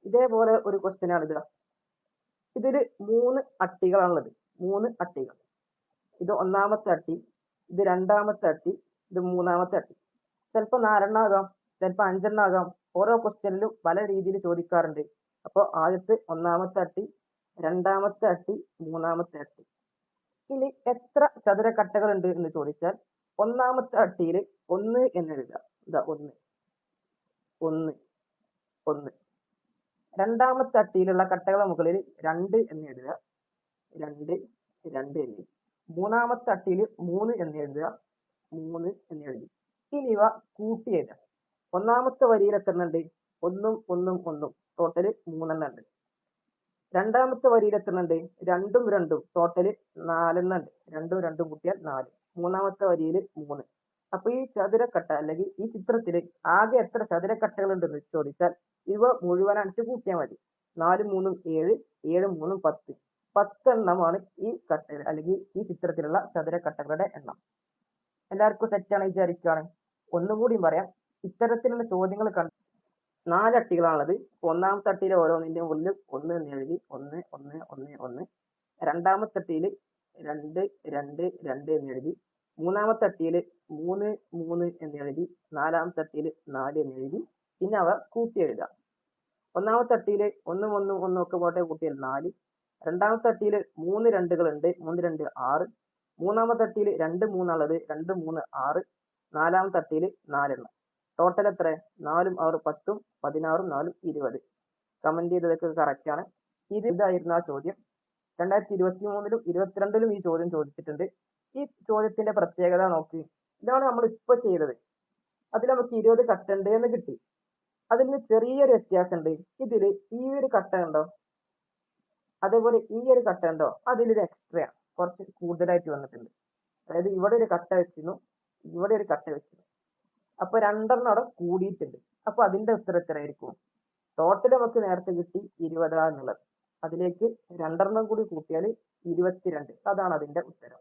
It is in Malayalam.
ഇതേപോലെ ഒരു ക്വസ്റ്റ്യൻ ആണ് ഇത്. ഇതില് 3 അട്ടികളാണുള്ളത്. 3 അട്ടികൾ. ഇത് ഒന്നാമത്തെ അട്ടി, ഇത് രണ്ടാമത്തെ അട്ടി, ഇത് മൂന്നാമത്തെ അട്ടി. ചിലപ്പോൾ 4 ആകാം, ചിലപ്പോൾ 5 ആകാം. ഓരോ ക്വസ്റ്റ്യനിലും പല രീതിയിൽ ചോദിക്കാറുണ്ട്. അപ്പോൾ ആദ്യത്തെ ഒന്നാമത്തെ അട്ടി, രണ്ടാമത്തെ അട്ടി, മൂന്നാമത്തെ അട്ടി. ഇനി എത്ര ചതുരക്കട്ടകൾ ഉണ്ട് എന്ന് ചോദിച്ചാൽ ഒന്നാമത്തെ അട്ടിയിൽ 1 എന്ന് എഴുതുക. ഇതാ 1 1 1. രണ്ടാമത്തെ അട്ടിയിലുള്ള കട്ടകളെ മുകളിൽ 2 എന്ന് എഴുതുക. 2 2 എന്ന്. മൂന്നാമത്തെ അട്ടിയിൽ 3 എന്ന് എഴുതുക. 3 എന്ന് എഴുതി. ഇനി ഇവ കൂട്ടി എഴുതാം. ഒന്നാമത്തെ വരിയിൽ എത്ര ഉണ്ട്? 1 1 1. ടോട്ടല് 3 ഉണ്ട്. രണ്ടാമത്തെ വരിയിൽ എത്ര ഉണ്ട്? 2 2. ടോട്ടല് 4 ഉണ്ട്. 2 2 കൂട്ടിയാൽ 4. മൂന്നാമത്തെ വരിയിൽ 3. അപ്പൊ ഈ ചതുരക്കട്ട അല്ലെങ്കിൽ ഈ ചിത്രത്തിൽ ആകെ എത്ര ചതുരക്കട്ടകൾ ഉണ്ടെന്ന് ചോദിച്ചാൽ ഇവ മുഴുവനായിട്ട് കൂട്ടിയാൽ മതി. 4 3 7, 7 3 10. 10 എണ്ണമാണ് ഈ കട്ട അല്ലെങ്കിൽ ഈ ചിത്രത്തിലുള്ള ചതുരക്കട്ടകളുടെ എണ്ണം. എല്ലാവർക്കും സെറ്റാണ് വിചാരിക്കുകയാണ്. ഒന്നുകൂടിയും പറയാം. ഇത്തരത്തിലുള്ള ചോദ്യങ്ങൾ 4 അട്ടികളാണുള്ളത്. ഒന്നാമത്തെ അട്ടിയിൽ ഓരോന്നിന്റെ മുകളിൽ 1 എന്ന് എഴുതി. 1 1 1 1. രണ്ടാമത്തെ അട്ടിയിൽ 2 2 2 എന്ന് എഴുതി. മൂന്നാമത്തെ അട്ടിയിൽ 3 3 എന്ന് എഴുതി. നാലാമത്തെ അട്ടിയിൽ 4 എന്ന് എഴുതി. പിന്നെ അവ കൂട്ടി എഴുതാം. ഒന്നാമത്തെ അട്ടിയിൽ 1 1 1 ഒക്കെ പോട്ടെ, കൂട്ടിയാൽ 4. രണ്ടാമത്തെ അട്ടിയിൽ 3 2കളുണ്ട്. 3 2 6. മൂന്നാമത്തെ അട്ടിയിൽ 2 3 ഉള്ളത്. 2 3 6. നാലാമത്തെ അട്ടിയിൽ 4 എണ്ണം. ടോട്ടൽ എത്ര? 4 6 10, 16 4 20. കമന്റ് ചെയ്തതൊക്കെ കറക്റ്റ് ആണ്. ഇതായിരുന്നു ആ ചോദ്യം. 2023-ലും 2022-ലും ഈ ചോദ്യം ചോദിച്ചിട്ടുണ്ട്. ഈ ചോദ്യത്തിന്റെ പ്രത്യേകത നോക്കി. ഇതാണ് നമ്മൾ ഇപ്പൊ ചെയ്തത്. അതിൽ നമുക്ക് 20 കട്ട ഉണ്ട് എന്ന് കിട്ടി. അതിന് ചെറിയൊരു വ്യത്യാസമുണ്ട്. ഇതില് ഈ ഒരു കട്ട ഉണ്ടോ, അതേപോലെ ഈ ഒരു കട്ട ഉണ്ടോ, അതിലൊരു എക്സ്ട്രാ കുറച്ച് കൂടുതലായിട്ട് വന്നിട്ടുണ്ട്. അതായത് ഇവിടെ ഒരു കട്ട വെച്ചിരുന്നു, ഇവിടെ ഒരു കട്ട വെച്ചിരുന്നു. അപ്പൊ 2 അവിടെ കൂടിയിട്ടുണ്ട്. അപ്പൊ അതിന്റെ ഉത്തരം എത്രയായിരിക്കും? ടോട്ടൽ നമുക്ക് നേരത്തെ കിട്ടി 20 എന്നുള്ളത്. അതിലേക്ക് 2 കൂടി കൂട്ടിയാൽ 22. അതാണ് അതിന്റെ ഉത്തരം.